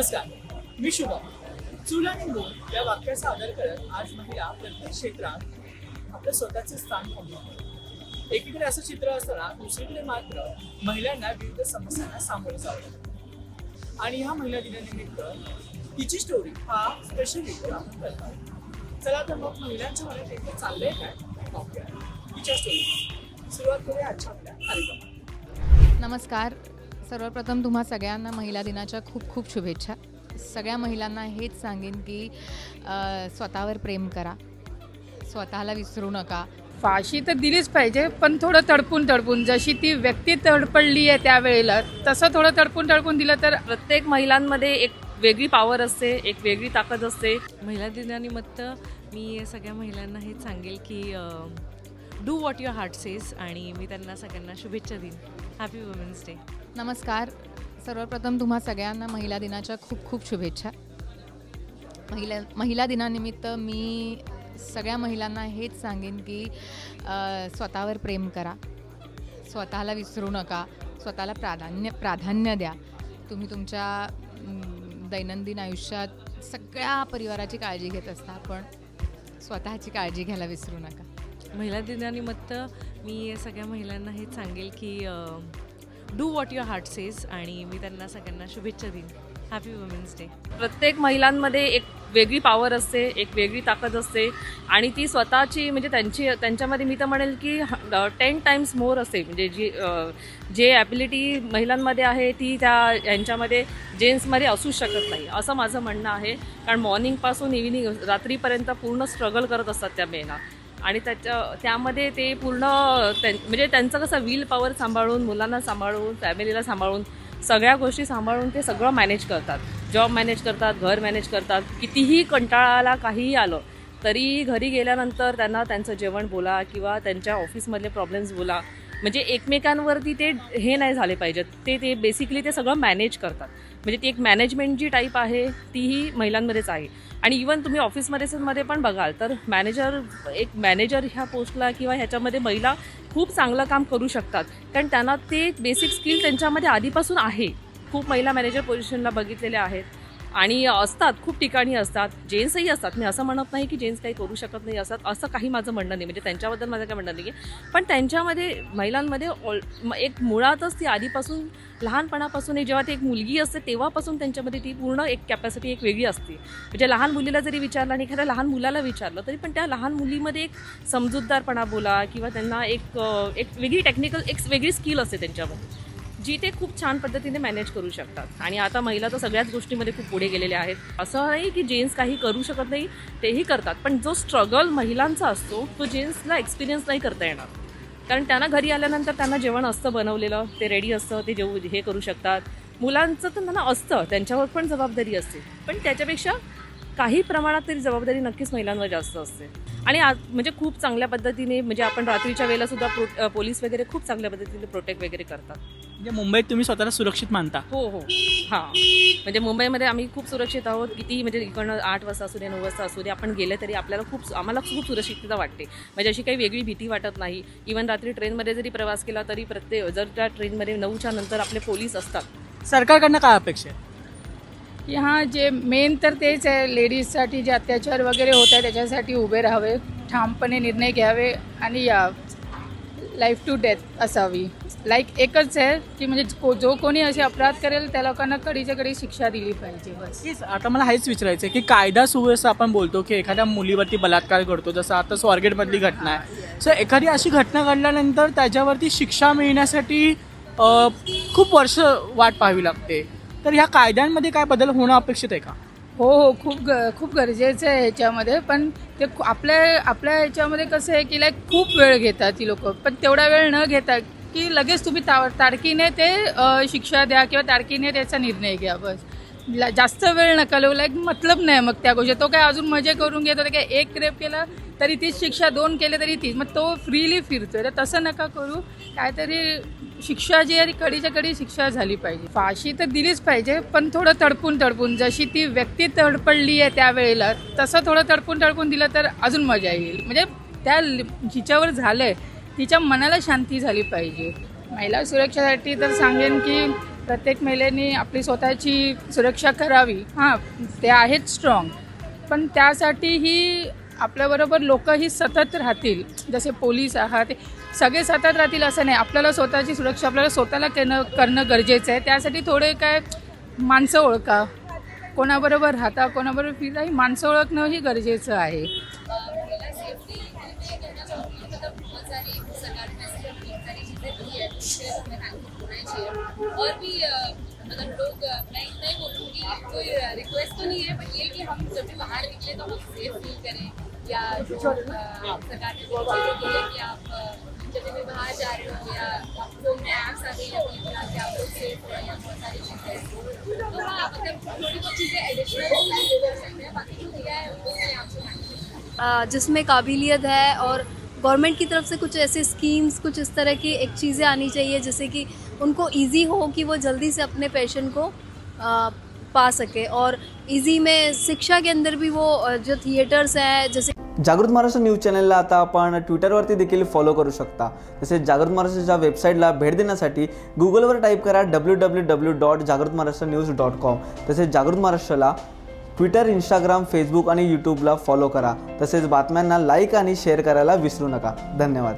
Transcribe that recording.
नमस्कार, मी शुभम. चूल आणि मूल या वाक्याचा आदर करत आज महिला प्रत्येक क्षेत्रात आपलं स्वतःचे स्थान पाहतो. एकीकडे असं चित्र असताना दुसरीकडे मात्र महिलांना विविध समस्यांना सामोरं जावं लागतं. आणि ह्या महिला दिनानिमित्त तिची स्टोरी हा स्पेशल व्हिडिओ आपण करतो. चला तर मग महिलांच्या मनात एकदा चाललंय काय पाहूया तिच्या स्टोरी. सुरुवात करूया आजच्या आपल्या कार्यक्रमात. नमस्कार. सर्वप्रथम तुम्हा सगळ्यांना महिला दिनाच्या खूप खूप शुभेच्छा. सगळ्या महिलांना हेच सांगेन की स्वतःवर प्रेम करा, स्वतःला विसरू नका. फाशी तर दिलीच पाहिजे, पण थोडं तडपून जशी ती व्यक्ती तडपडली आहे त्यावेळेला तसं थोडं तडपून दिलं तर प्रत्येक महिलांमध्ये एक वेगळी पॉवर असते, एक वेगळी ताकद असते. महिला दिनानिमित्त मी सगळ्या महिलांना हेच सांगेल की do what your heart says, आणि मी त्यांना सगळ्यांना शुभेच्छा देईन. Happy women's day. नमस्कार. सर्वप्रथम तुम्हा सगळ्यांना महिला दिनाच्या खूप खूप शुभेच्छा. महिला दिनानिमित्त मी सगळ्या महिलांना हेच सांगेन की स्वतःवर प्रेम करा, स्वतःला विसरू नका, स्वतःला प्राधान्य द्या. तुम्ही तुमच्या दैनंदिन आयुष्यात सगळ्या परिवाराची काळजी घेत असता, पण स्वतःची काळजी घ्यायला विसरू नका. महिला दिनानिमित्त मी सगळ्या महिलांना हेच सांगेल की do what your heart says, आणि मी त्यांना सगळ्यांना शुभेच्छा देईन. Happy women's day. प्रत्येक महिलांमध्ये एक वेगळी पॉवर असते, एक वेगळी ताकद असते, आणि ती स्वतःची म्हणजे त्यांच्यामध्ये मी तर म्हणेल की 10 टाइम्स मोर असते. म्हणजे जे ॲबिलिटी महिलांमध्ये आहे ती यांच्यामध्ये जेंट्समध्ये असूच शकत नाही, असं माझं म्हणणं आहे. कारण मॉर्निंगपासून इव्हिनिंग रात्रीपर्यंत पूर्ण स्ट्रगल करत असतात त्या महिला, आणि त्यामध्ये ते पूर्ण म्हणजे त्यांचं कसं विल पॉवर सांभाळून, मुलांना सांभाळून, फॅमिलीला सांभाळून, सगळ्या गोष्टी सांभाळून ते सगळं मॅनेज करतात. जॉब मॅनेज करतात, घर मॅनेज करतात. कितीही कंटाळाला काहीही आलं तरी घरी गेल्यानंतर त्यांना त्यांचं जेवण बोला किंवा त्यांच्या ऑफिसमधले प्रॉब्लेम्स बोला, म्हणजे एकमेकांवरती ते हे नाही झाले पाहिजेत. ते बेसिकली ते सगळं मॅनेज करतात. म्हणजे ती एक मॅनेजमेंट जी टाईप आहे तीही महिलांमध्येच आहे. आणि इवन तुम्ही ऑफिसमध्ये पण बघाल तर मॅनेजर ह्या पोस्टला किंवा ह्याच्यामध्ये महिला खूप चांगलं काम करू शकतात, कारण त्यांना ते बेसिक स्किल त्यांच्यामध्ये आधीपासून आहे. खूप महिला मॅनेजर पोझिशनला बघितलेल्या आहेत आणि असतात, खूप ठिकाणी असतात. जेंट्सही असतात. मी असं म्हणत नाही की जेंट्स काही करू शकत नाही असं काही माझं म्हणणं नाही, म्हणजे त्यांच्याबद्दल माझं काय म्हणणं नाही आहे. पण त्यांच्यामध्ये महिलांमध्ये एक मुळातच ती आधीपासून लहानपणापासून जेव्हा ती एक मुलगी असते तेव्हापासून त्यांच्यामध्ये ती पूर्ण एक कॅपॅसिटी एक वेगळी असते. म्हणजे लहान मुलीला जरी विचारलं आणि एखाद्या लहान मुलाला विचारलं तरी पण त्या लहान मुलीमध्ये एक समजूतदारपणा बोला किंवा त्यांना एक वेगळी टेक्निकल एक वेगळी स्किल असते त्यांच्यामध्ये, जी ते खूप छान पद्धतीने मॅनेज करू शकतात. आणि आता महिला तर सगळ्याच गोष्टीमध्ये खूप पुढे गेलेल्या आहेत. असं नाही की जेंट्स काही करू शकत नाही, तेही करतात. पण जो स्ट्रगल महिलांचा असतो तो जेंट्सला एक्सपिरियन्स नाही करता येणार, कारण त्यांना घरी आल्यानंतर त्यांना जेवण असतं बनवलेलं, ते रेडी असतं, ते हे करू शकतात. मुलांचं तर त्यांना असतं, त्यांच्यावर पण जबाबदारी असते, पण त्याच्यापेक्षा काही प्रमाणात तरी जबाबदारी नक्कीच महिलांवर जास्त असते. आणि म्हणजे खूप चांगल्या पद्धतीने, म्हणजे आपण रात्रीच्या वेळेला सुद्धा पोलीस वगैरे खूप चांगल्या पद्धतीने प्रोटेक्ट वगैरे करतात. म्हणजे मुंबईत तुम्ही स्वतःला सुरक्षित मानता? हो. हां, म्हणजे मुंबईमध्ये आम्ही खूप सुरक्षित आहोत. किती म्हणजे इकडनं 8 वाजता असू दे, 9 वाजता असू दे, आपण गेले तरी आम्हाला खूप सुरक्षितता वाटते. म्हणजे अशी काही वेगळी भीती वाटत नाही. इवन रात्री ट्रेनमध्ये जरी प्रवास केला तरी जर त्या ट्रेनमध्ये 9च्या नंतर आपले पोलीस असतात. सरकारकडनं काय अपेक्षा आहे? की हां, जे मेन तर तेच आहे, लेडीजसाठी जे अत्याचार वगैरे होत आहे त्याच्यासाठी उभे राहावे, ठामपणे निर्णय घ्यावे, आणि लाईफ टू डेथ असावी. एकच आहे की म्हणजे जो कोणी असे अपराध करेल त्या लोकांना कडीच्या कडी शिक्षा दिली पाहिजे, बस. आता मला हेच विचारायचं आहे की कायदा सुव्यवस्था आपण बोलतो की एखाद्या मुलीवरती बलात्कार घडतो, जसं आता स्वारगेटमधली घटना आहे. सो एखादी अशी घटना घडल्यानंतर त्याच्यावरती शिक्षा मिळण्यासाठी खूप वर्ष वाट पाहावी लागते. तर ह्या कायद्यांमध्ये काय बदल होणं अपेक्षित आहे का? हो, खूप गरजेचं आहे ह्याच्यामध्ये. पण ते आपल्या ह्याच्यामध्ये कसं आहे की खूप वेळ घेतात ती लोक, पण तेवढा वेळ न घेता की लगेच तुम्ही ताडकीने ते शिक्षा द्या किंवा ताडकीने त्याचा निर्णय घ्या, बस. जास्त वेळ नका लावू. मतलब नाही मग त्या गोष्टी. तो काय अजून मजे करून घेतो, काय 1 रेप केला तरी तीच शिक्षा, 2 केले तरी तीच, मग तो फ्रीली फिरतोय. तर तसं नका करू. काहीतरी शिक्षा जी आहे कडीच्या कडी शिक्षा झाली पाहिजे. फाशी तर दिलीच पाहिजे, पण थोडं तडपून जशी ती व्यक्ती तडपडली आहे त्यावेळेला तसं थोडं तडपून दिलं तर अजून मजा येईल. म्हणजे त्या जिच्यावर झालंय तिच्या मनाला शांती झाली पाहिजे. महिला सुरक्षेसाठी तर सांगेन की प्रत्येक महिलेने आपली स्वतःची सुरक्षा करावी. हां, ते आहेत स्ट्रॉंग, पण त्यासाठीही आपल्याबरोबर लोकही सतत राहतील. जसे पोलीस आहात, सगळे सतत राहतील असं नाही. आपल्याला स्वतःची सुरक्षा आपल्याला स्वतःला करणं गरजेचं आहे. त्यासाठी थोडे काय माणसं ओळखा, कोणाबरोबर राहता, कोणाबरोबर फिरता, ही माणसं ओळखणंही गरजेचं आहे. और भी मतलब लोग नहीं बोलूँगी, कोई रिक्वेस्ट तो नहीं है, बट ये कि हम जब भी बाहर निकले तो हम सेफ फील करें, या जो सरकार ने जो बोले कि आप जब भी बाहर जा रहे हो या फोन में ऐप्स आ गई हैं कि आप लोग सेफ हो, या बहुत सारी चीज़ें, तो हाँ मतलब थोड़ी बहुत चीज़ें एडिशनल कर सकते हैं. बाकी जो दिया है वो मैं आपसे जिसमें काबिलियत है और गवर्नमेंट की तरफ से कुछ ऐसे स्कीम्स, कुछ इस तरह की एक चीज़ें आनी चाहिए जिससे कि उनको इजी हो कि वो जल्दी से अपने पैशन को पा सके. और इजी में शिक्षा के अंदर भी वो जो थिएटर्स हैं, जैसे जागृत महाराष्ट्र न्यूज चॅनलला आता आपण ट्विटरवरती देखील फॉलो करू शकता. तसेच जागृत महाराष्ट्राच्या वेबसाईटला भेट देण्यासाठी गुगलवर टाईप करा www.jagratmaharashtranews.com. तसेच जागृत महाराष्ट्राला ट्विटर, इंस्टाग्राम, फेसबुक आणि यूट्यूबला फॉलो करा. तसेच बातम्यांना लाईक आणि शेअर करायला विसरू नका. धन्यवाद.